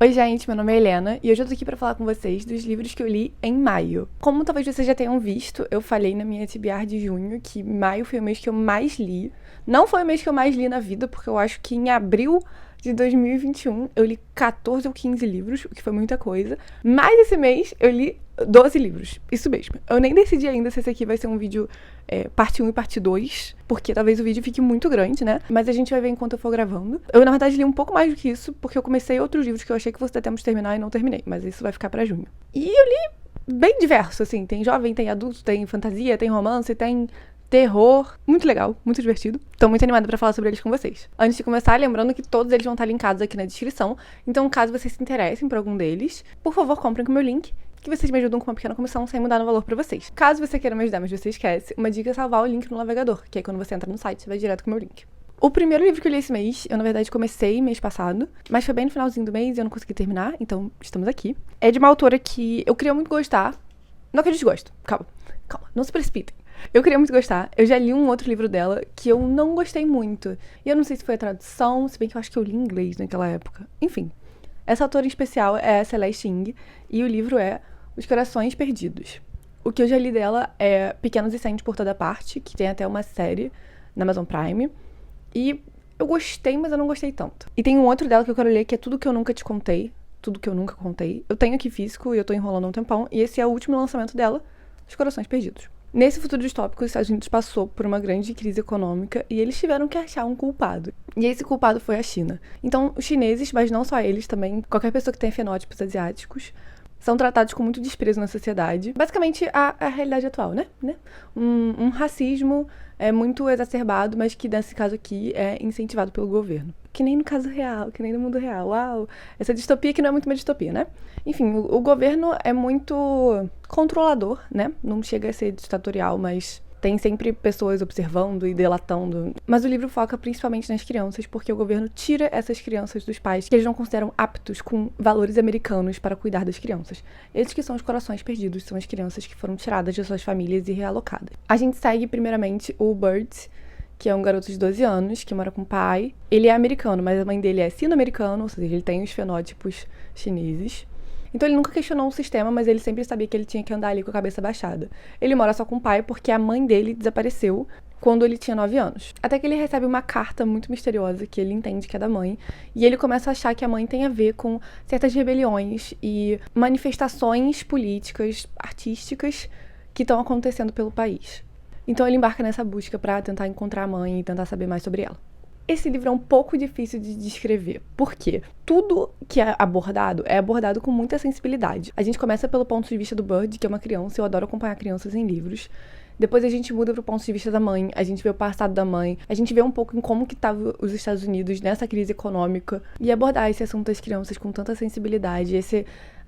Oi, gente, meu nome é Helena e hoje eu tô aqui pra falar com vocês dos livros que eu li em maio. Como talvez vocês já tenham visto, eu falei na minha TBR de junho que maio foi o mês que eu mais li. Não foi o mês que eu mais li na vida, porque eu acho que em abril de 2021 eu li 14 ou 15 livros, o que foi muita coisa. Mas esse mês eu li 12 livros, isso mesmo. Eu nem decidi ainda se esse aqui vai ser um vídeo parte 1 e parte 2, porque talvez o vídeo fique muito grande, né? Mas a gente vai ver enquanto eu for gravando. Eu, na verdade, li um pouco mais do que isso, porque eu comecei outros livros que eu achei que fosse ter tempo de terminar e não terminei, mas isso vai ficar pra junho. E eu li bem diverso, assim. Tem jovem, tem adulto, tem fantasia, tem romance, tem terror. Muito legal, muito divertido. Tô muito animada pra falar sobre eles com vocês. Antes de começar, lembrando que todos eles vão estar linkados aqui na descrição. Então, caso vocês se interessem por algum deles, por favor, comprem com o meu link, que vocês me ajudam com uma pequena comissão sem mudar no valor pra vocês. Caso você queira me ajudar, mas você esquece, uma dica é salvar o link no navegador, que aí quando você entra no site, você vai direto com o meu link. O primeiro livro que eu li esse mês, eu na verdade comecei mês passado, mas foi bem no finalzinho do mês e eu não consegui terminar, então estamos aqui. É de uma autora que eu queria muito gostar. Não que eu desgosto, calma, não se precipitem. Eu queria muito gostar. Eu já li um outro livro dela que eu não gostei muito. E eu não sei se foi a tradução, se bem que eu acho que eu li em inglês naquela época. Enfim, essa autora em especial é a Celeste Ng e o livro é Os Corações Perdidos. O que eu já li dela é Pequenos Incêndios por Toda Parte, que tem até uma série na Amazon Prime. E eu gostei, mas eu não gostei tanto. E tem um outro dela que eu quero ler, que é Tudo Que Eu Nunca Te Contei. Tudo Que Eu Nunca Contei. Eu tenho aqui físico e eu tô enrolando há um tempão. E esse é o último lançamento dela, Os Corações Perdidos. Nesse futuro distópico, os Estados Unidos passou por uma grande crise econômica e eles tiveram que achar um culpado. E esse culpado foi a China. Então, os chineses, mas não só eles também, qualquer pessoa que tenha fenótipos asiáticos, são tratados com muito desprezo na sociedade. Basicamente, a realidade atual, né? Um racismo muito exacerbado, mas que nesse caso aqui é incentivado pelo governo. Que nem no caso real, que nem no mundo real. Uau! Essa distopia que não é muito uma distopia, né? Enfim, o governo é muito controlador, né? Não chega a ser ditatorial, mas tem sempre pessoas observando e delatando. Mas o livro foca principalmente nas crianças, porque o governo tira essas crianças dos pais que eles não consideram aptos com valores americanos para cuidar das crianças. Esses que são os corações perdidos, são as crianças que foram tiradas de suas famílias e realocadas. A gente segue primeiramente o Bird, que é um garoto de 12 anos, que mora com o pai. Ele é americano, mas a mãe dele é sino-americana, ou seja, ele tem os fenótipos chineses. Então ele nunca questionou o sistema, mas ele sempre sabia que ele tinha que andar ali com a cabeça baixada. Ele mora só com o pai porque a mãe dele desapareceu quando ele tinha 9 anos. Até que ele recebe uma carta muito misteriosa que ele entende que é da mãe, e ele começa a achar que a mãe tem a ver com certas rebeliões e manifestações políticas, artísticas que estão acontecendo pelo país. Então ele embarca nessa busca para tentar encontrar a mãe e tentar saber mais sobre ela. Esse livro é um pouco difícil de descrever. Por quê? Tudo que é abordado com muita sensibilidade. A gente começa pelo ponto de vista do Bird, que é uma criança. Eu adoro acompanhar crianças em livros. Depois a gente muda pro ponto de vista da mãe. A gente vê o passado da mãe. A gente vê um pouco em como que estavam os Estados Unidos nessa crise econômica. E abordar esse assunto das crianças com tanta sensibilidade.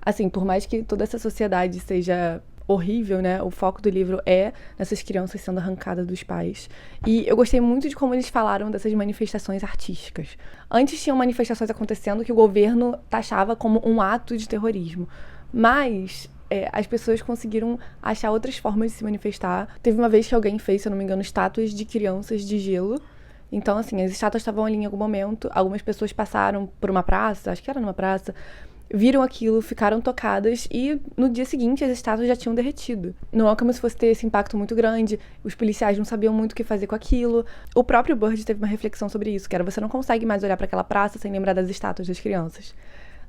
Assim, por mais que toda essa sociedade seja horrível, né? O foco do livro é nessas crianças sendo arrancadas dos pais. E eu gostei muito de como eles falaram dessas manifestações artísticas. Antes tinham manifestações acontecendo que o governo taxava como um ato de terrorismo. Mas as pessoas conseguiram achar outras formas de se manifestar. Teve uma vez que alguém fez, se eu não me engano, estátuas de crianças de gelo. Então, assim, as estátuas estavam ali em algum momento. Algumas pessoas passaram por uma praça, acho que era numa praça, viram aquilo, ficaram tocadas e no dia seguinte as estátuas já tinham derretido. Não é como se fosse ter esse impacto muito grande, os policiais não sabiam muito o que fazer com aquilo. O próprio Bird teve uma reflexão sobre isso, que era: você não consegue mais olhar para aquela praça sem lembrar das estátuas das crianças.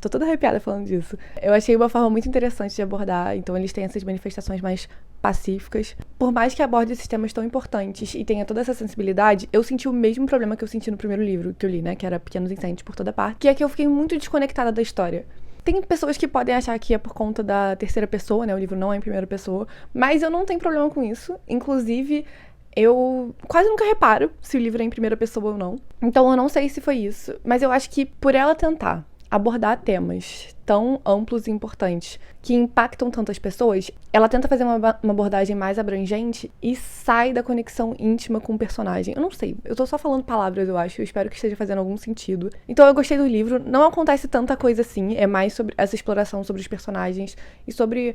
Tô toda arrepiada falando disso. Eu achei uma forma muito interessante de abordar, então eles têm essas manifestações mais pacíficas. Por mais que aborde esses temas tão importantes e tenha toda essa sensibilidade, eu senti o mesmo problema que eu senti no primeiro livro que eu li, né, que era Pequenos Incêndios por Toda Parte, que é que eu fiquei muito desconectada da história. Tem pessoas que podem achar que é por conta da terceira pessoa, né? O livro não é em primeira pessoa. Mas eu não tenho problema com isso. Inclusive, eu quase nunca reparo se o livro é em primeira pessoa ou não. Então eu não sei se foi isso. Mas eu acho que por ela tentar abordar temas tão amplos e importantes que impactam tantas pessoas, ela tenta fazer uma abordagem mais abrangente e sai da conexão íntima com o personagem. Eu não sei, eu tô só falando palavras, eu acho. Eu espero que esteja fazendo algum sentido. Então eu gostei do livro. Não acontece tanta coisa assim, é mais sobre essa exploração sobre os personagens e sobre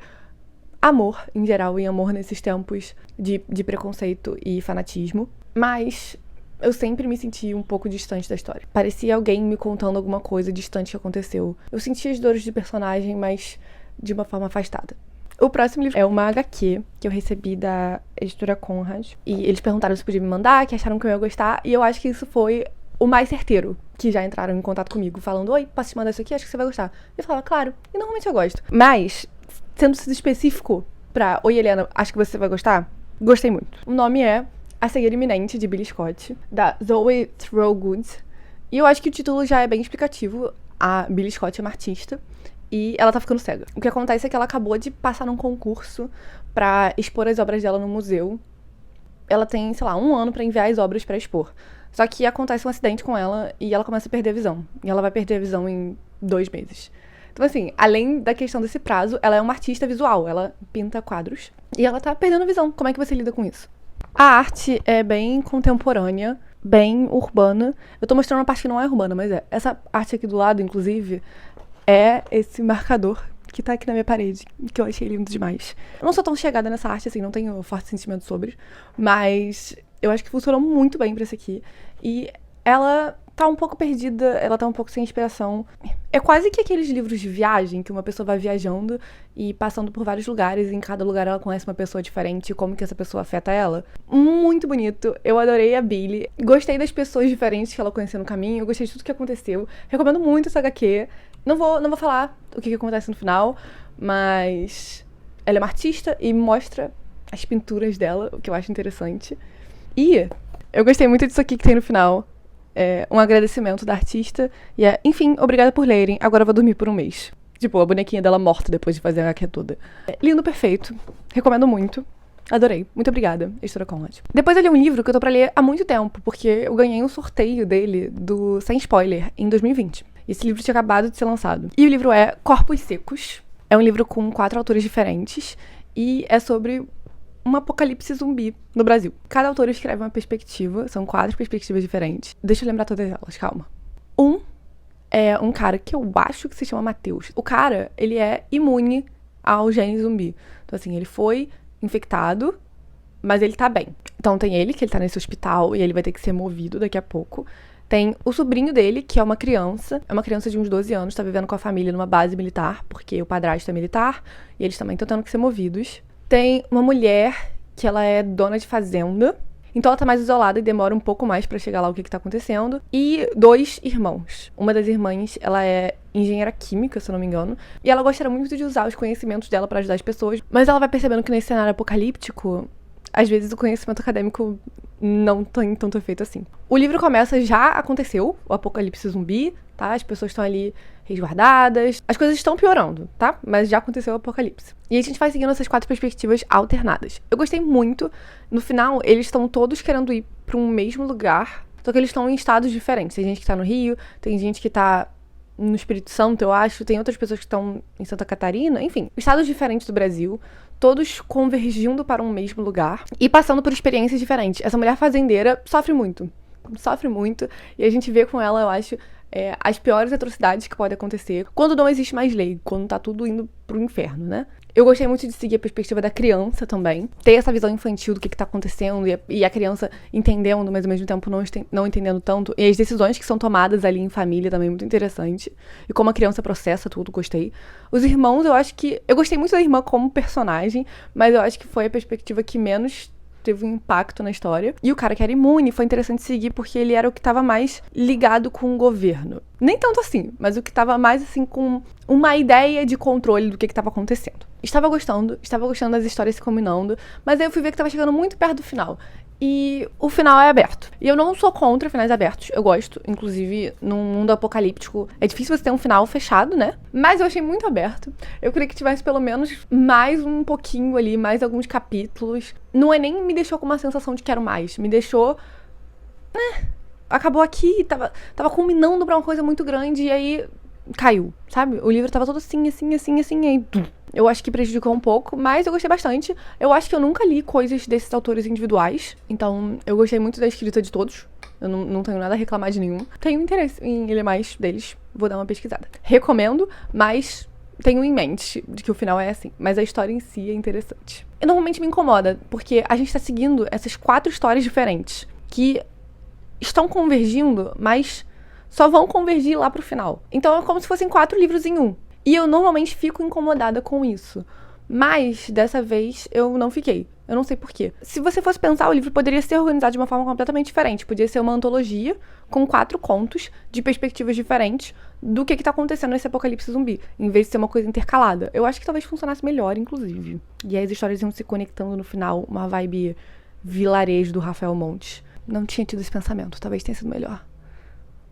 amor em geral, e amor nesses tempos de preconceito e fanatismo. Mas eu sempre me senti um pouco distante da história. Parecia alguém me contando alguma coisa distante que aconteceu. Eu sentia as dores de personagem, mas de uma forma afastada. O próximo livro é uma HQ que eu recebi da editora Conrad. E eles perguntaram se podia me mandar, que acharam que eu ia gostar. E eu acho que isso foi o mais certeiro, que já entraram em contato comigo, falando: oi, posso te mandar isso aqui? Acho que você vai gostar. Eu falava: claro. E normalmente eu gosto. Mas, sendo específico pra: oi, Helena, acho que você vai gostar? Gostei muito. O nome é A Cegueira Iminente, de Billy Scott, da Zoe Thorogood. E eu acho que o título já é bem explicativo. A Billy Scott é uma artista e ela tá ficando cega. O que acontece é que ela acabou de passar num concurso pra expor as obras dela no museu. Ela tem, sei lá, 1 ano pra enviar as obras pra expor. Só que acontece um acidente com ela e ela começa a perder a visão. E ela vai perder a visão em 2 meses. Então, assim, além da questão desse prazo, ela é uma artista visual. Ela pinta quadros e ela tá perdendo a visão. Como é que você lida com isso? A arte é bem contemporânea, bem urbana. Eu tô mostrando uma parte que não é urbana, mas é. Essa arte aqui do lado, inclusive, é esse marcador que tá aqui na minha parede, que eu achei lindo demais. Eu não sou tão chegada nessa arte, assim, não tenho forte sentimento sobre, mas eu acho que funcionou muito bem pra esse aqui. E ela tá um pouco perdida, ela tá um pouco sem inspiração. É quase que aqueles livros de viagem, que uma pessoa vai viajando e passando por vários lugares, e em cada lugar ela conhece uma pessoa diferente e como que essa pessoa afeta ela. Muito bonito, eu adorei a Billy, gostei das pessoas diferentes que ela conheceu no caminho, gostei de tudo que aconteceu, recomendo muito essa HQ. Não vou falar o que acontece no final, mas ela é uma artista e mostra as pinturas dela, o que eu acho interessante. E eu gostei muito disso aqui que tem no final. É um agradecimento da artista. E enfim, obrigada por lerem. Agora eu vou dormir por 1 mês. Tipo, a bonequinha dela morta depois de fazer a HQ toda. Lindo, perfeito. Recomendo muito. Adorei. Muito obrigada, editora Conrad. Depois eu li um livro que eu tô pra ler há muito tempo, porque eu ganhei um sorteio dele do Sem Spoiler em 2020. Esse livro tinha acabado de ser lançado. E o livro é Corpos Secos. É um livro com 4 autores diferentes. E é sobre um apocalipse zumbi no Brasil. Cada autor escreve uma perspectiva. São 4 perspectivas diferentes. Deixa eu lembrar todas elas, calma. É um cara que eu acho que se chama Matheus. O cara, ele é imune ao gene zumbi. Então, assim, ele foi infectado, mas ele tá bem. Então tem ele, que ele tá nesse hospital e ele vai ter que ser movido daqui a pouco. Tem o sobrinho dele, que é uma criança de uns 12 anos, tá vivendo com a família numa base militar, porque o padrasto é militar, e eles também estão tendo que ser movidos. Tem uma mulher, que ela é dona de fazenda, então ela tá mais isolada e demora um pouco mais pra chegar lá o que tá acontecendo. E 2 irmãos. Uma das irmãs, ela é engenheira química, se eu não me engano, e ela gostaria muito de usar os conhecimentos dela pra ajudar as pessoas, mas ela vai percebendo que nesse cenário apocalíptico, às vezes o conhecimento acadêmico não tem tanto efeito assim. O livro começa, já aconteceu, o apocalipse zumbi, tá? As pessoas estão ali resguardadas. As coisas estão piorando, tá? Mas já aconteceu o apocalipse. E a gente vai seguindo essas 4 perspectivas alternadas. Eu gostei muito. No final, eles estão todos querendo ir para um mesmo lugar, só que eles estão em estados diferentes. Tem gente que tá no Rio, tem gente que tá no Espírito Santo, eu acho. Tem outras pessoas que estão em Santa Catarina. Enfim, estados diferentes do Brasil, todos convergindo para um mesmo lugar e passando por experiências diferentes. Essa mulher fazendeira sofre muito, e a gente vê com ela, eu acho, as piores atrocidades que podem acontecer quando não existe mais lei, quando tá tudo indo pro inferno, né? Eu gostei muito de seguir a perspectiva da criança também, ter essa visão infantil do que tá acontecendo e a criança entendendo, mas ao mesmo tempo não entendendo tanto, e as decisões que são tomadas ali em família também muito interessante, e como a criança processa tudo, gostei. Os irmãos, eu acho que... Eu gostei muito da irmã como personagem, mas eu acho que foi a perspectiva que menos teve um impacto na história. E o cara que era imune foi interessante seguir porque ele era o que estava mais ligado com o governo. Nem tanto assim, mas o que estava mais assim com uma ideia de controle do que estava acontecendo. Estava gostando das histórias se combinando, mas aí eu fui ver que estava chegando muito perto do final. E o final é aberto. E eu não sou contra finais abertos, eu gosto. Inclusive, num mundo apocalíptico, é difícil você ter um final fechado, né? Mas eu achei muito aberto. Eu queria que tivesse pelo menos mais um pouquinho ali, mais alguns capítulos. Não é nem me deixou com uma sensação de quero mais. Me deixou... acabou aqui, tava culminando pra uma coisa muito grande e aí caiu, sabe? O livro tava todo assim, e aí... Eu acho que prejudicou um pouco, mas eu gostei bastante. Eu acho que eu nunca li coisas desses autores individuais, então eu gostei muito da escrita de todos. Eu não tenho nada a reclamar de nenhum. Tenho interesse em ler mais deles, vou dar uma pesquisada. Recomendo, mas tenho em mente de que o final é assim. Mas a história em si é interessante. E normalmente me incomoda, porque a gente tá seguindo essas 4 histórias diferentes, que estão convergindo, mas só vão convergir lá pro final. Então é como se fossem 4 livros em um. E eu normalmente fico incomodada com isso. Mas, dessa vez, eu não fiquei. Eu não sei porquê. Se você fosse pensar, o livro poderia ser organizado de uma forma completamente diferente. Podia ser uma antologia com 4 contos de perspectivas diferentes do que tá acontecendo nesse apocalipse zumbi, em vez de ser uma coisa intercalada. Eu acho que talvez funcionasse melhor, inclusive. E aí as histórias iam se conectando no final, uma vibe vilarejo do Rafael Montes. Não tinha tido esse pensamento, talvez tenha sido melhor.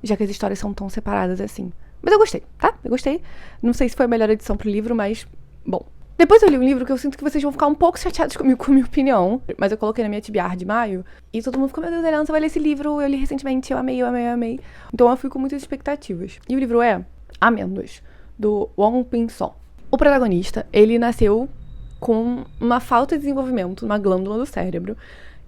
Já que as histórias são tão separadas assim. Mas eu gostei, tá? Eu gostei. Não sei se foi a melhor edição pro livro, mas, bom. Depois eu li um livro que eu sinto que vocês vão ficar um pouco chateados comigo, com a minha opinião. Mas eu coloquei na minha TBR de maio. E todo mundo ficou, meu Deus, Eliana, você vai ler esse livro? Eu li recentemente, eu amei, eu amei, eu amei. Então eu fui com muitas expectativas. E o livro é Amêndoas, do Wong Ping-song. O protagonista, ele nasceu com uma falta de desenvolvimento numa glândula do cérebro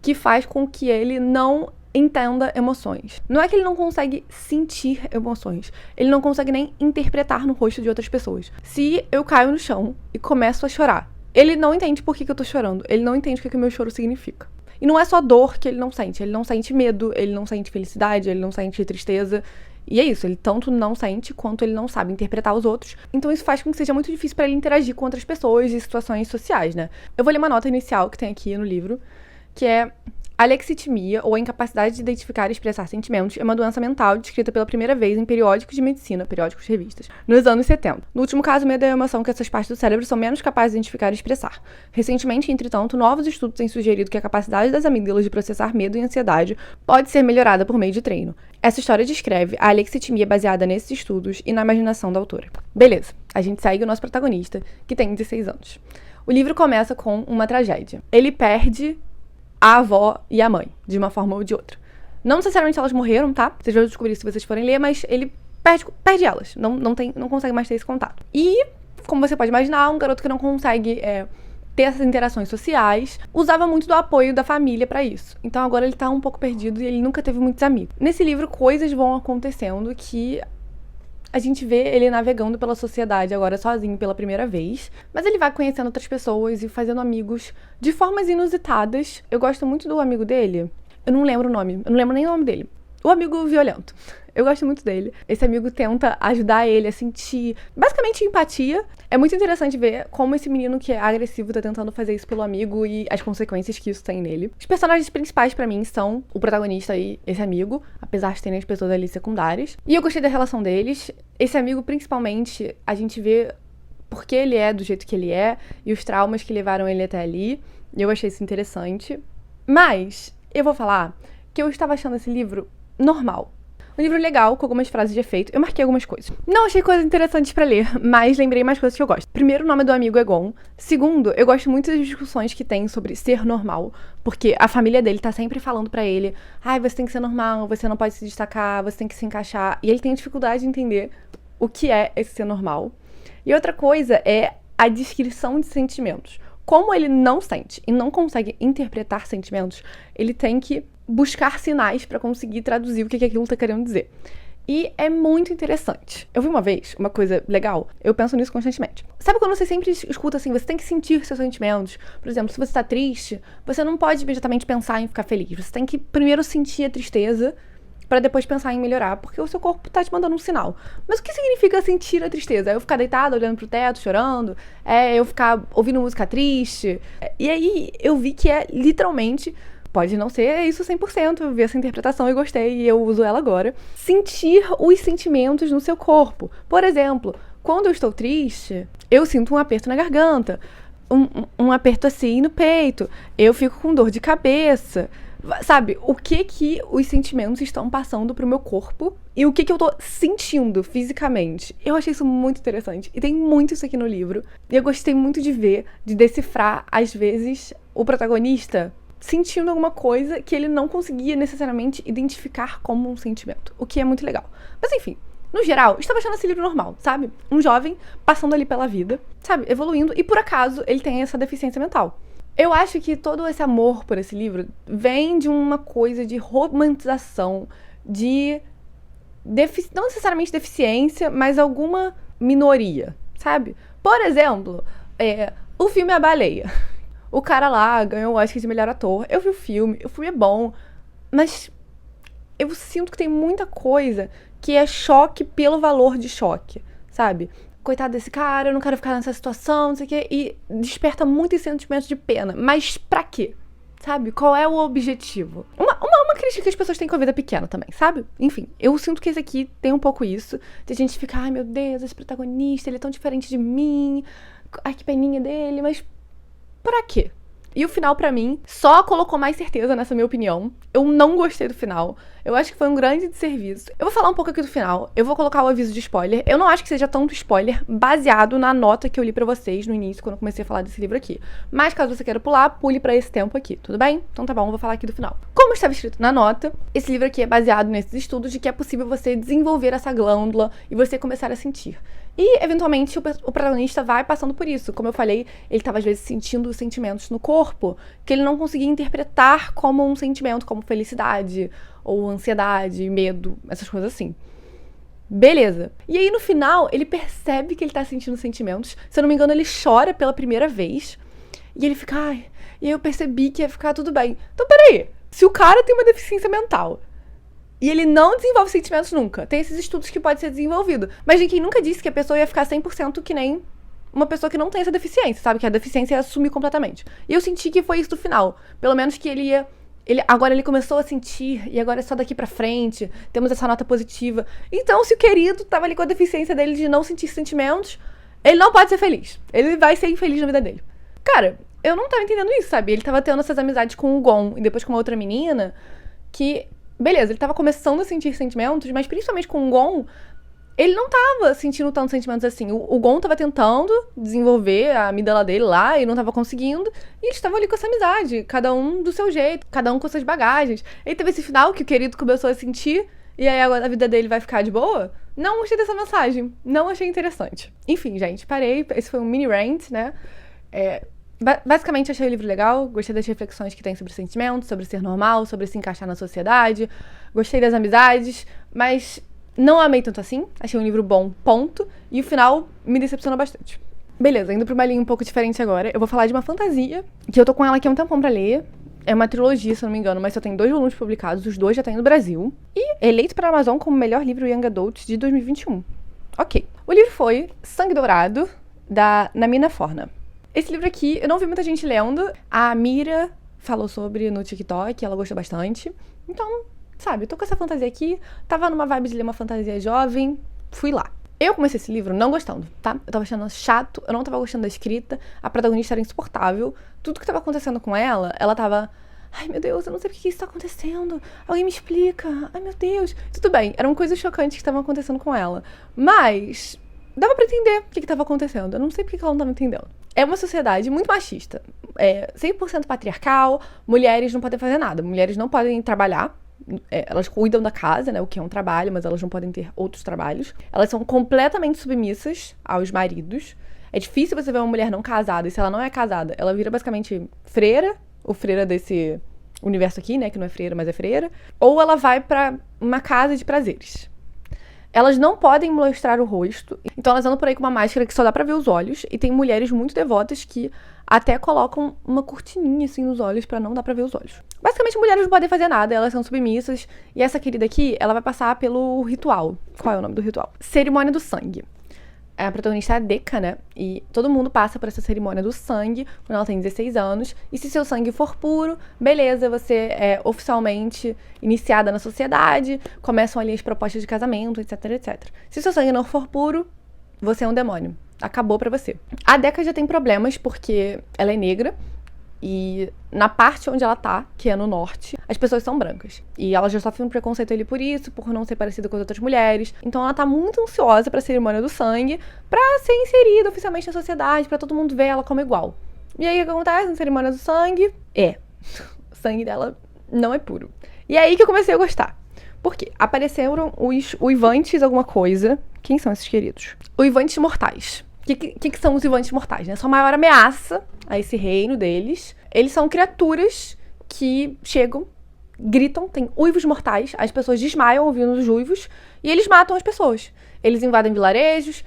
que faz com que ele não entenda emoções. Não é que ele não consegue sentir emoções, ele não consegue nem interpretar no rosto de outras pessoas. Se eu caio no chão e começo a chorar, ele não entende por que eu tô chorando, ele não entende o que o meu choro significa. E não é só dor que ele não sente medo, ele não sente felicidade, ele não sente tristeza. E é isso, ele tanto não sente quanto ele não sabe interpretar os outros. Então isso faz com que seja muito difícil para ele interagir com outras pessoas e situações sociais, né? Eu vou ler uma nota inicial que tem aqui no livro, que é: alexitimia, ou a incapacidade de identificar e expressar sentimentos, é uma doença mental descrita pela primeira vez em periódicos de medicina, periódicos de revistas, nos anos 70. No último caso, o medo é a emoção que essas partes do cérebro são menos capazes de identificar e expressar. Recentemente, entretanto, novos estudos têm sugerido que a capacidade das amígdalas de processar medo e ansiedade pode ser melhorada por meio de treino. Essa história descreve a alexitimia baseada nesses estudos e na imaginação da autora. Beleza, a gente segue o nosso protagonista, que tem 16 anos. O livro começa com uma tragédia. Ele perde a avó e a mãe, de uma forma ou de outra. Não necessariamente elas morreram, tá? Vocês vão descobrir se vocês forem ler, mas ele perde elas. Não consegue mais ter esse contato. E, como você pode imaginar, um garoto que não consegue ter essas interações sociais, usava muito do apoio da família pra isso. Então agora ele tá um pouco perdido e ele nunca teve muitos amigos. Nesse livro, coisas vão acontecendo que a gente vê ele navegando pela sociedade agora sozinho pela primeira vez, mas ele vai conhecendo outras pessoas e fazendo amigos de formas inusitadas. Eu gosto muito do amigo dele, eu não lembro o nome, eu não lembro nem o nome dele. O amigo violento. Eu gosto muito dele. Esse amigo tenta ajudar ele a sentir, basicamente, empatia. É muito interessante ver como esse menino que é agressivo tá tentando fazer isso pelo amigo e as consequências que isso tem nele. Os personagens principais pra mim são o protagonista e esse amigo, apesar de terem as pessoas ali secundárias. E eu gostei da relação deles. Esse amigo, principalmente, a gente vê por que ele é do jeito que ele é e os traumas que levaram ele até ali. E eu achei isso interessante. Mas eu vou falar que eu estava achando esse livro normal. Um livro legal, com algumas frases de efeito. Eu marquei algumas coisas. Não achei coisas interessantes pra ler, mas lembrei mais coisas que eu gosto. Primeiro, o nome do amigo é Gon. Segundo, eu gosto muito das discussões que tem sobre ser normal, porque a família dele tá sempre falando pra ele: ai, você tem que ser normal, você não pode se destacar, você tem que se encaixar. E ele tem dificuldade de entender o que é esse ser normal. E outra coisa é a descrição de sentimentos. Como ele não sente e não consegue interpretar sentimentos, ele tem que buscar sinais pra conseguir traduzir o que aquilo tá querendo dizer. E é muito interessante. Eu vi uma vez uma coisa legal, eu penso nisso constantemente. Sabe quando você sempre escuta assim, você tem que sentir seus sentimentos? Por exemplo, se você tá triste, você não pode imediatamente pensar em ficar feliz. Você tem que primeiro sentir a tristeza pra depois pensar em melhorar, porque o seu corpo tá te mandando um sinal. Mas o que significa sentir a tristeza? É eu ficar deitada, olhando pro teto, chorando? É eu ficar ouvindo música triste? E aí eu vi que é literalmente... Pode não ser isso 100%, eu vi essa interpretação e gostei, e eu uso ela agora. Sentir os sentimentos no seu corpo. Por exemplo, quando eu estou triste, eu sinto um aperto na garganta, um aperto assim no peito, eu fico com dor de cabeça. Sabe, o que os sentimentos estão passando pro meu corpo e o que eu tô sentindo fisicamente. Eu achei isso muito interessante. E tem muito isso aqui no livro. E eu gostei muito de ver, de decifrar, às vezes, o protagonista sentindo alguma coisa que ele não conseguia necessariamente identificar como um sentimento, o que é muito legal. Mas enfim, no geral, estava achando esse livro normal, sabe? Um jovem passando ali pela vida, sabe? Evoluindo, e por acaso ele tem essa deficiência mental. Eu acho que todo esse amor por esse livro vem de uma coisa de romantização, de não necessariamente deficiência, mas alguma minoria, sabe? Por exemplo, o filme A Baleia. O cara lá ganhou o Oscar de melhor ator. Eu vi o filme é bom, mas eu sinto que tem muita coisa que é choque pelo valor de choque, sabe? Coitado desse cara, eu não quero ficar nessa situação, não sei o quê, e desperta muitos sentimentos de pena. Mas pra quê? Sabe? Qual é o objetivo? Uma crítica que as pessoas têm com a vida pequena também, sabe? Enfim, eu sinto que esse aqui tem um pouco isso. De a gente ficar, ai meu Deus, esse protagonista, ele é tão diferente de mim. Ai, que peninha dele, mas pra quê? E o final, pra mim, só colocou mais certeza nessa minha opinião. Eu não gostei do final. Eu acho que foi um grande desserviço. Eu vou falar um pouco aqui do final. Eu vou colocar o aviso de spoiler. Eu não acho que seja tanto spoiler baseado na nota que eu li pra vocês no início, quando eu comecei a falar desse livro aqui. Mas caso você queira pular, pule pra esse tempo aqui, tudo bem? Então tá bom, eu vou falar aqui do final. Como estava escrito na nota, esse livro aqui é baseado nesses estudos de que é possível você desenvolver essa glândula e você começar a sentir. E, eventualmente, o protagonista vai passando por isso. Como eu falei, ele estava, às vezes, sentindo sentimentos no corpo que ele não conseguia interpretar como um sentimento, como felicidade, ou ansiedade, medo, essas coisas assim. Beleza. E aí, no final, ele percebe que ele tá sentindo sentimentos. Se eu não me engano, ele chora pela primeira vez. E ele fica, ai... E aí eu percebi que ia ficar tudo bem. Então, peraí. Se o cara tem uma deficiência mental... E ele não desenvolve sentimentos nunca. Tem esses estudos que pode ser desenvolvido. Mas quem nunca disse que a pessoa ia ficar 100% que nem uma pessoa que não tem essa deficiência, sabe? Que a deficiência ia assumir completamente. E eu senti que foi isso do final. Pelo menos que ele ia... agora ele começou a sentir, e agora é só daqui pra frente. Temos essa nota positiva. Então, se o querido tava ali com a deficiência dele de não sentir sentimentos, ele não pode ser feliz. Ele vai ser infeliz na vida dele. Cara, eu não tava entendendo isso, sabe? Ele tava tendo essas amizades com o Gon e depois com uma outra menina que... Beleza, ele tava começando a sentir sentimentos, mas principalmente com o Gon, ele não tava sentindo tantos sentimentos assim. O Gon tava tentando desenvolver a amígdala dele lá e não tava conseguindo. E eles estavam ali com essa amizade, cada um do seu jeito, cada um com suas bagagens. E teve esse final que o querido começou a sentir, e aí agora a vida dele vai ficar de boa. Não gostei dessa mensagem, não achei interessante. Enfim, gente, parei. Esse foi um mini rant, né? Basicamente, achei o livro legal, gostei das reflexões que tem sobre sentimentos, sobre ser normal, sobre se encaixar na sociedade, gostei das amizades, mas não amei tanto assim, achei um livro bom, ponto, e o final me decepcionou bastante. Beleza, indo pra uma linha um pouco diferente agora, eu vou falar de uma fantasia, que eu tô com ela aqui há um tempão pra ler, é uma trilogia, se eu não me engano, mas só tem 2 volumes publicados, os 2 já tem no Brasil, e eleito pela Amazon como melhor livro Young Adult de 2021. Ok, o livro foi Sangue Dourado, da Namina Forna. Esse livro aqui, eu não vi muita gente lendo. A Mira falou sobre no TikTok, ela gostou bastante. Então, sabe, eu tô com essa fantasia aqui, tava numa vibe de ler uma fantasia jovem, fui lá. Eu comecei esse livro não gostando, tá? Eu tava achando chato, eu não tava gostando da escrita, a protagonista era insuportável. Tudo que tava acontecendo com ela, ela tava... Ai, meu Deus, eu não sei por que isso tá acontecendo. Alguém me explica. Ai, meu Deus. Tudo bem, eram coisas chocantes que estavam acontecendo com ela. Mas... dava pra entender o que tava acontecendo. Eu não sei por que ela não tava entendendo. É uma sociedade muito machista. 100% patriarcal, mulheres não podem fazer nada. Mulheres não podem trabalhar. Elas cuidam da casa, né? O que é um trabalho, mas elas não podem ter outros trabalhos. Elas são completamente submissas aos maridos. É difícil você ver uma mulher não casada. E se ela não é casada, ela vira basicamente freira. Ou freira desse universo aqui, né? Que não é freira, mas é freira. Ou ela vai pra uma casa de prazeres. Elas não podem mostrar o rosto, então elas andam por aí com uma máscara que só dá pra ver os olhos, e tem mulheres muito devotas que até colocam uma cortininha assim nos olhos pra não dar pra ver os olhos. Basicamente, mulheres não podem fazer nada, elas são submissas, e essa querida aqui, ela vai passar pelo ritual. Qual é o nome do ritual? Cerimônia do sangue. A protagonista é a Deca, né? E todo mundo passa por essa cerimônia do sangue quando ela tem 16 anos. E se seu sangue for puro, beleza, você é oficialmente iniciada na sociedade, começam ali as propostas de casamento, etc, etc. Se seu sangue não for puro, você é um demônio. Acabou pra você. A Deca já tem problemas porque ela é negra. E na parte onde ela tá, que é no norte, as pessoas são brancas. E ela já sofre um preconceito ali por isso, por não ser parecida com as outras mulheres. Então ela tá muito ansiosa pra cerimônia do sangue, pra ser inserida oficialmente na sociedade, pra todo mundo ver ela como igual. E aí o que acontece na cerimônia do sangue? O sangue dela não é puro. E é aí que eu comecei a gostar. Por quê? Apareceram os uivantes alguma coisa. Quem são esses queridos? Uivantes mortais. O que são os uivantes mortais, né? São a maior ameaça a esse reino deles. Eles são criaturas que chegam, gritam, tem uivos mortais, as pessoas desmaiam ouvindo os uivos, e eles matam as pessoas. Eles invadem vilarejos,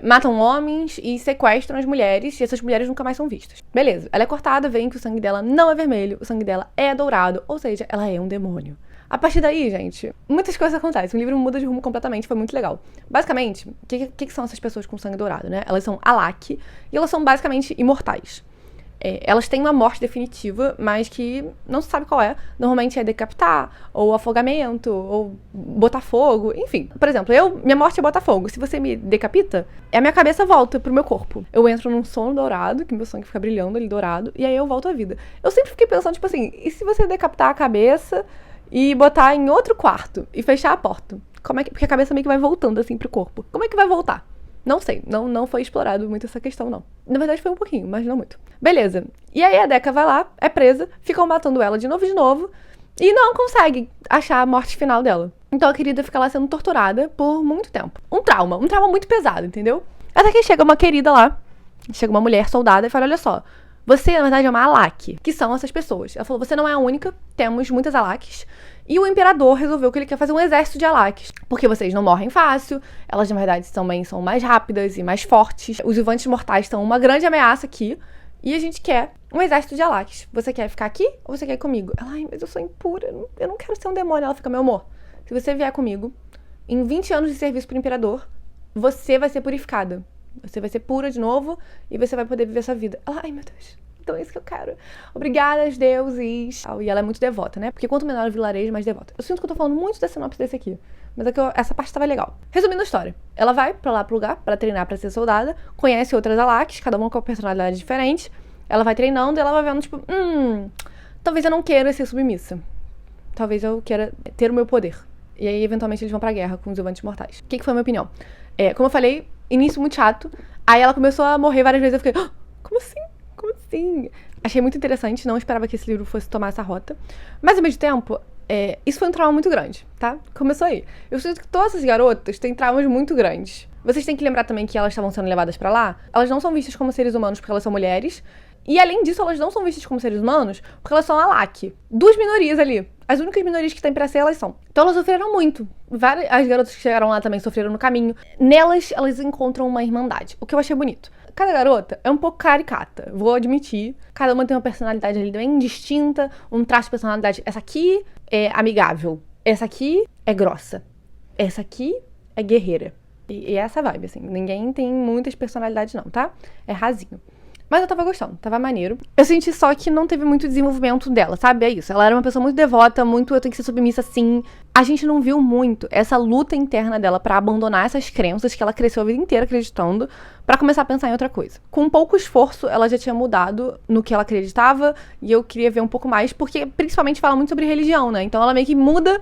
matam homens e sequestram as mulheres, e essas mulheres nunca mais são vistas. Beleza, ela é cortada, vem que o sangue dela não é vermelho, o sangue dela é dourado, ou seja, ela é um demônio. A partir daí, gente, muitas coisas acontecem. O livro muda de rumo completamente, foi muito legal. Basicamente, o que são essas pessoas com sangue dourado, né? Elas são Alak e elas são basicamente imortais. Elas têm uma morte definitiva, mas que não se sabe qual é. Normalmente é decapitar, ou afogamento, ou botar fogo, enfim. Por exemplo, minha morte é botar fogo. Se você me decapita, a minha cabeça volta pro meu corpo. Eu entro num sono dourado, que meu sangue fica brilhando ali dourado, e aí eu volto à vida. Eu sempre fiquei pensando, tipo assim, e se você decapitar a cabeça e botar em outro quarto e fechar a porta? Porque a cabeça meio que vai voltando assim pro corpo. Como é que vai voltar? Não sei, não foi explorado muito essa questão, não. Na verdade foi um pouquinho, mas não muito. Beleza. E aí a Deca vai lá, é presa, ficam matando ela de novo, e não consegue achar a morte final dela. Então a querida fica lá sendo torturada por muito tempo. Um trauma muito pesado, entendeu? Até que chega uma querida lá, chega uma mulher soldada e fala, olha só, você, na verdade, é uma Alak, que são essas pessoas. Ela falou, você não é a única, temos muitas Alaks. E o imperador resolveu que ele quer fazer um exército de Alaks. Porque vocês não morrem fácil, elas, na verdade, também são mais rápidas e mais fortes. Os Vivantes Mortais são uma grande ameaça aqui. E a gente quer um exército de Alaks. Você quer ficar aqui ou você quer ir comigo? Ela, ai, mas eu sou impura, eu não quero ser um demônio. Ela fica, meu amor, se você vier comigo, em 20 anos de serviço pro imperador, você vai ser purificada. Você vai ser pura de novo e você vai poder viver sua vida. Ela, ai, meu Deus, então é isso que eu quero. Obrigada aos deuses. E ela é muito devota, né? Porque quanto menor o vilarejo, mais devota. Eu sinto que eu tô falando muito da sinopse desse aqui. Mas é que essa parte tava legal. Resumindo a história. Ela vai pra lá pro lugar, pra treinar pra ser soldada. Conhece outras Alaks, cada uma com uma personalidade diferente. Ela vai treinando e ela vai vendo, tipo, talvez eu não queira ser submissa. Talvez eu queira ter o meu poder. E aí, eventualmente, eles vão pra guerra com os Vivantes Mortais. O que foi a minha opinião? Como eu falei, início muito chato. Aí ela começou a morrer várias vezes. Eu fiquei, como assim? Como assim? Achei muito interessante, não esperava que esse livro fosse tomar essa rota. Mas, ao mesmo tempo, isso foi um trauma muito grande, tá? Começou aí. Eu sinto que todas essas garotas têm traumas muito grandes. Vocês têm que lembrar também que elas estavam sendo levadas pra lá. Elas não são vistas como seres humanos porque elas são mulheres. E, além disso, elas não são vistas como seres humanos porque elas são Alak. Duas minorias ali. As únicas minorias que tem pra ser, elas são. Então, elas sofreram muito. As garotas que chegaram lá também sofreram no caminho. Nelas, elas encontram uma irmandade. O que eu achei bonito. Cada garota é um pouco caricata, vou admitir. Cada uma tem uma personalidade ali bem distinta, um traço de personalidade. Essa aqui é amigável. Essa aqui é grossa. Essa aqui é guerreira. E essa vibe, assim. Ninguém tem muitas personalidades não, tá? É rasinho. Mas eu tava gostando, tava maneiro. Eu senti só que não teve muito desenvolvimento dela, sabe? É isso. Ela era uma pessoa muito devota, muito eu tenho que ser submissa sim. A gente não viu muito essa luta interna dela pra abandonar essas crenças que ela cresceu a vida inteira acreditando, pra começar a pensar em outra coisa. Com pouco esforço, ela já tinha mudado no que ela acreditava, e eu queria ver um pouco mais, porque principalmente fala muito sobre religião, né? Então ela meio que muda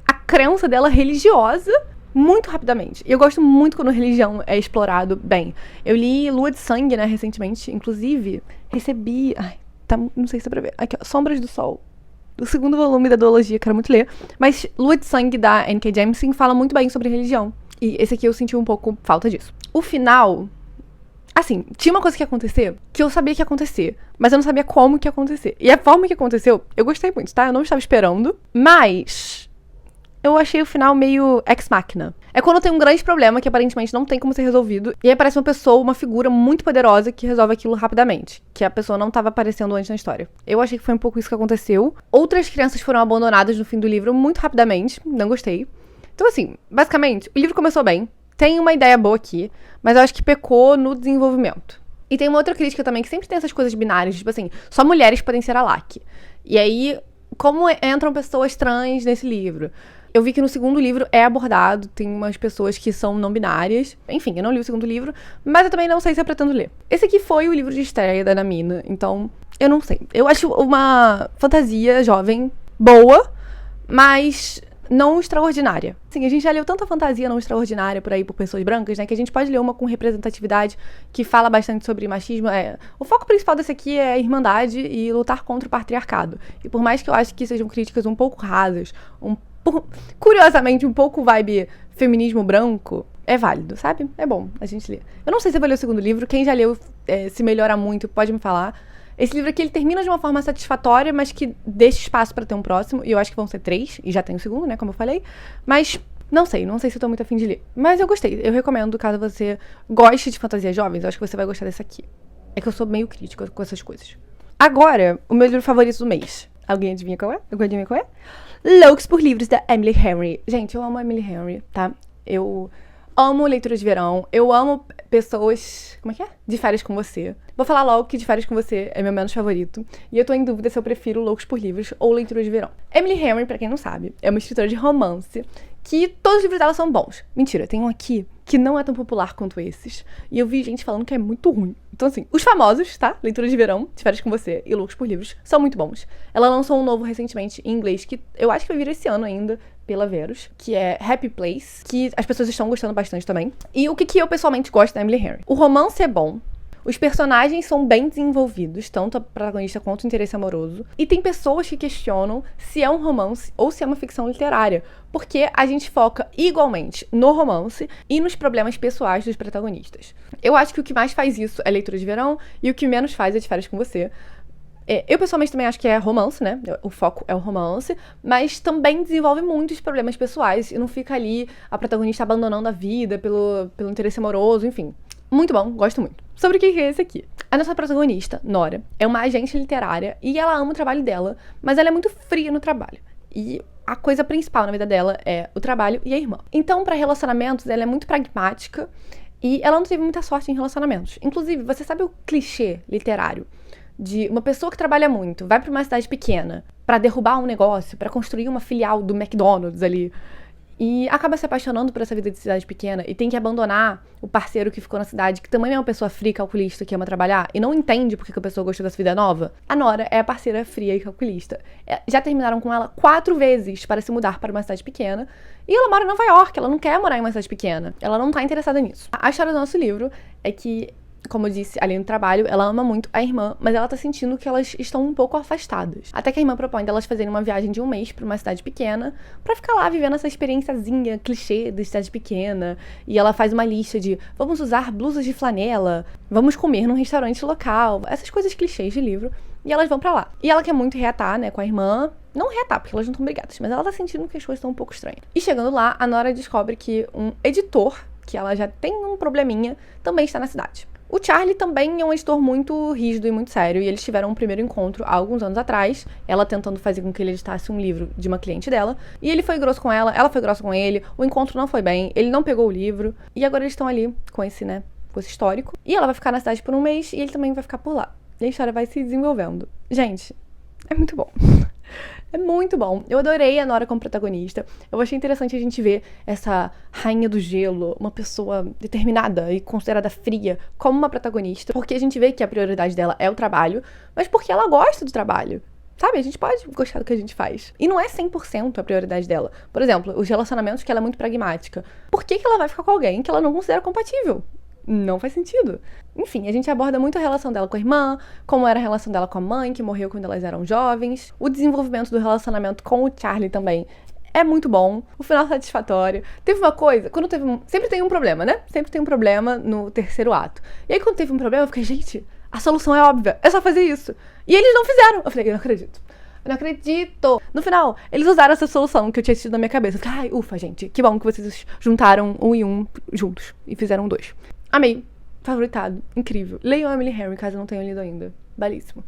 a crença dela religiosa muito rapidamente. E eu gosto muito quando religião é explorado bem. Eu li Lua de Sangue, né, recentemente. Inclusive, recebi... Ai, tá, não sei se dá pra ver. Aqui, ó, Sombras do Sol. Do segundo volume da duologia, quero muito ler. Mas Lua de Sangue, da N.K. Jemisin, fala muito bem sobre religião. E esse aqui eu senti um pouco falta disso. O final... Assim, tinha uma coisa que ia acontecer que eu sabia que ia acontecer, mas eu não sabia como que ia acontecer. E a forma que aconteceu, eu gostei muito, tá? Eu não estava esperando, mas... eu achei o final meio ex machina. É quando tem um grande problema que aparentemente não tem como ser resolvido, e aí aparece uma pessoa, uma figura muito poderosa que resolve aquilo rapidamente, que a pessoa não estava aparecendo antes na história. Eu achei que foi um pouco isso que aconteceu. Outras crianças foram abandonadas no fim do livro muito rapidamente, não gostei. Então assim, basicamente, o livro começou bem, tem uma ideia boa aqui, mas eu acho que pecou no desenvolvimento. E tem uma outra crítica também, que sempre tem essas coisas binárias, tipo assim, só mulheres podem ser Alak. E aí, como entram pessoas trans nesse livro? Eu vi que no segundo livro é abordado, tem umas pessoas que são não binárias. Enfim, eu não li o segundo livro, mas eu também não sei se eu pretendo ler. Esse aqui foi o livro de estreia da Namina, então eu não sei. Eu acho uma fantasia jovem boa, mas não extraordinária. Assim, a gente já leu tanta fantasia não extraordinária por aí por pessoas brancas, né, que a gente pode ler uma com representatividade que fala bastante sobre machismo. O foco principal desse aqui é a irmandade e lutar contra o patriarcado. E por mais que eu acho que sejam críticas um pouco rasas, curiosamente um pouco vibe feminismo branco, é válido, sabe? É bom a gente ler. Eu não sei se eu vou ler o segundo livro, quem já leu se melhora muito, pode me falar. Esse livro aqui, ele termina de uma forma satisfatória, mas que deixa espaço pra ter um próximo, e eu acho que vão ser 3, e já tem o segundo, né, como eu falei, mas não sei se eu tô muito afim de ler. Mas eu gostei, eu recomendo, caso você goste de fantasias jovens, eu acho que você vai gostar desse aqui. É que eu sou meio crítica com essas coisas. Agora, o meu livro favorito do mês. Alguém adivinha qual é? Loucos por Livros, da Emily Henry. Gente, eu amo a Emily Henry, tá? Eu amo leitura de verão, eu amo pessoas... Como é que é? De Férias com Você. Vou falar logo que De Férias com Você é meu menos favorito. E eu tô em dúvida se eu prefiro Loucos por Livros ou leitura de verão. Emily Henry, pra quem não sabe, é uma escritora de romance que todos os livros dela são bons. Mentira, tem um aqui que não é tão popular quanto esses. E eu vi gente falando que é muito ruim. Então, assim, os famosos, tá? Leitura de verão, De Férias com Você e Loucos por Livros são muito bons. Ela lançou um novo recentemente em inglês, que eu acho que vai vir esse ano ainda, pela Verus, que é Happy Place, que as pessoas estão gostando bastante também. E o que eu pessoalmente gosto da Emily Henry? O romance é bom. Os personagens são bem desenvolvidos, tanto a protagonista quanto o interesse amoroso. E tem pessoas que questionam se é um romance ou se é uma ficção literária, porque a gente foca igualmente no romance e nos problemas pessoais dos protagonistas. Eu acho que o que mais faz isso é leitura de verão e o que menos faz é De Férias com Você. Eu pessoalmente também acho que é romance, né? O foco é o romance, mas também desenvolve muitos problemas pessoais e não fica ali a protagonista abandonando a vida pelo interesse amoroso, enfim. Muito bom, gosto muito. Sobre o que é esse aqui? A nossa protagonista, Nora, é uma agente literária e ela ama o trabalho dela, mas ela é muito fria no trabalho. E a coisa principal na vida dela é o trabalho e a irmã. Então, para relacionamentos, ela é muito pragmática e ela não teve muita sorte em relacionamentos. Inclusive, você sabe o clichê literário de uma pessoa que trabalha muito, vai para uma cidade pequena para derrubar um negócio, para construir uma filial do McDonald's ali, e acaba se apaixonando por essa vida de cidade pequena e tem que abandonar o parceiro que ficou na cidade, que também é uma pessoa fria e calculista que ama trabalhar e não entende porque que a pessoa gostou dessa vida nova. A Nora é a parceira fria e calculista. Já terminaram com ela 4 vezes para se mudar para uma cidade pequena e ela mora em Nova York, ela não quer morar em uma cidade pequena. Ela não tá interessada nisso. A história do nosso livro é que, como eu disse, ali no trabalho, ela ama muito a irmã, mas ela tá sentindo que elas estão um pouco afastadas. Até que a irmã propõe delas fazerem uma viagem de 1 mês pra uma cidade pequena, pra ficar lá vivendo essa experiênciazinha clichê de cidade pequena. E ela faz uma lista de: vamos usar blusas de flanela, vamos comer num restaurante local, essas coisas clichês de livro. E elas vão pra lá. E ela quer muito reatar, né, com a irmã. Não reatar, porque elas não estão brigadas, mas ela tá sentindo que as coisas estão um pouco estranhas. E chegando lá, a Nora descobre que um editor, que ela já tem um probleminha, também está na cidade. O Charlie também é um editor muito rígido e muito sério, e eles tiveram um primeiro encontro há alguns anos atrás, ela tentando fazer com que ele editasse um livro de uma cliente dela, e ele foi grosso com ela foi grossa com ele, o encontro não foi bem, ele não pegou o livro, e agora eles estão ali com esse histórico, e ela vai ficar na cidade por 1 mês, e ele também vai ficar por lá. E a história vai se desenvolvendo. Gente, é muito bom. É muito bom. Eu adorei a Nora como protagonista. Eu achei interessante a gente ver essa rainha do gelo, uma pessoa determinada e considerada fria, como uma protagonista. Porque a gente vê que a prioridade dela é o trabalho, mas porque ela gosta do trabalho. Sabe, a gente pode gostar do que a gente faz. E não é 100% a prioridade dela. Por exemplo, os relacionamentos que ela é muito pragmática. Por que ela vai ficar com alguém que ela não considera compatível? Não faz sentido. Enfim, a gente aborda muito a relação dela com a irmã, como era a relação dela com a mãe, que morreu quando elas eram jovens. O desenvolvimento do relacionamento com o Charlie também é muito bom. O final satisfatório. Teve uma coisa, sempre tem um problema, né? Sempre tem um problema no terceiro ato. E aí, quando teve um problema, eu fiquei, gente, a solução é óbvia, é só fazer isso. E eles não fizeram. Eu falei, eu não acredito. Eu não acredito. No final, eles usaram essa solução que eu tinha tido na minha cabeça. Eu fiquei, ai, ufa, gente, que bom que vocês juntaram 1 e 1 juntos e fizeram 2. Amei. Favoritado. Incrível. Leiam Emily Henry, caso não tenham lido ainda. Belíssimo.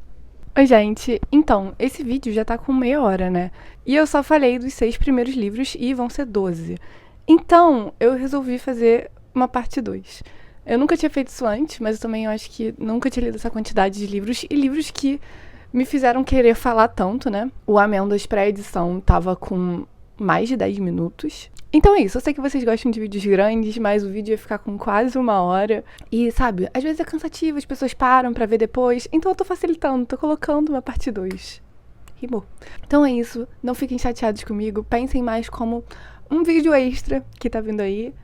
Oi, gente. Então, esse vídeo já tá com meia hora, né? E eu só falei dos 6 primeiros livros e vão ser 12. Então, eu resolvi fazer uma parte 2. Eu nunca tinha feito isso antes, mas eu também acho que nunca tinha lido essa quantidade de livros. E livros que me fizeram querer falar tanto, né? O Amêndoas pré-edição tava com mais de 10 minutos. Então é isso, eu sei que vocês gostam de vídeos grandes, mas o vídeo ia ficar com quase 1 hora. E, sabe, às vezes é cansativo, as pessoas param pra ver depois. Então eu tô facilitando, tô colocando uma parte 2. Rimou. Então é isso, não fiquem chateados comigo, pensem mais como um vídeo extra que tá vindo aí.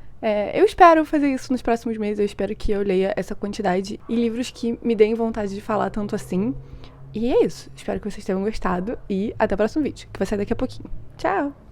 Eu espero fazer isso nos próximos meses, eu espero que eu leia essa quantidade e livros que me deem vontade de falar tanto assim. E é isso, espero que vocês tenham gostado e até o próximo vídeo, que vai sair daqui a pouquinho. Tchau!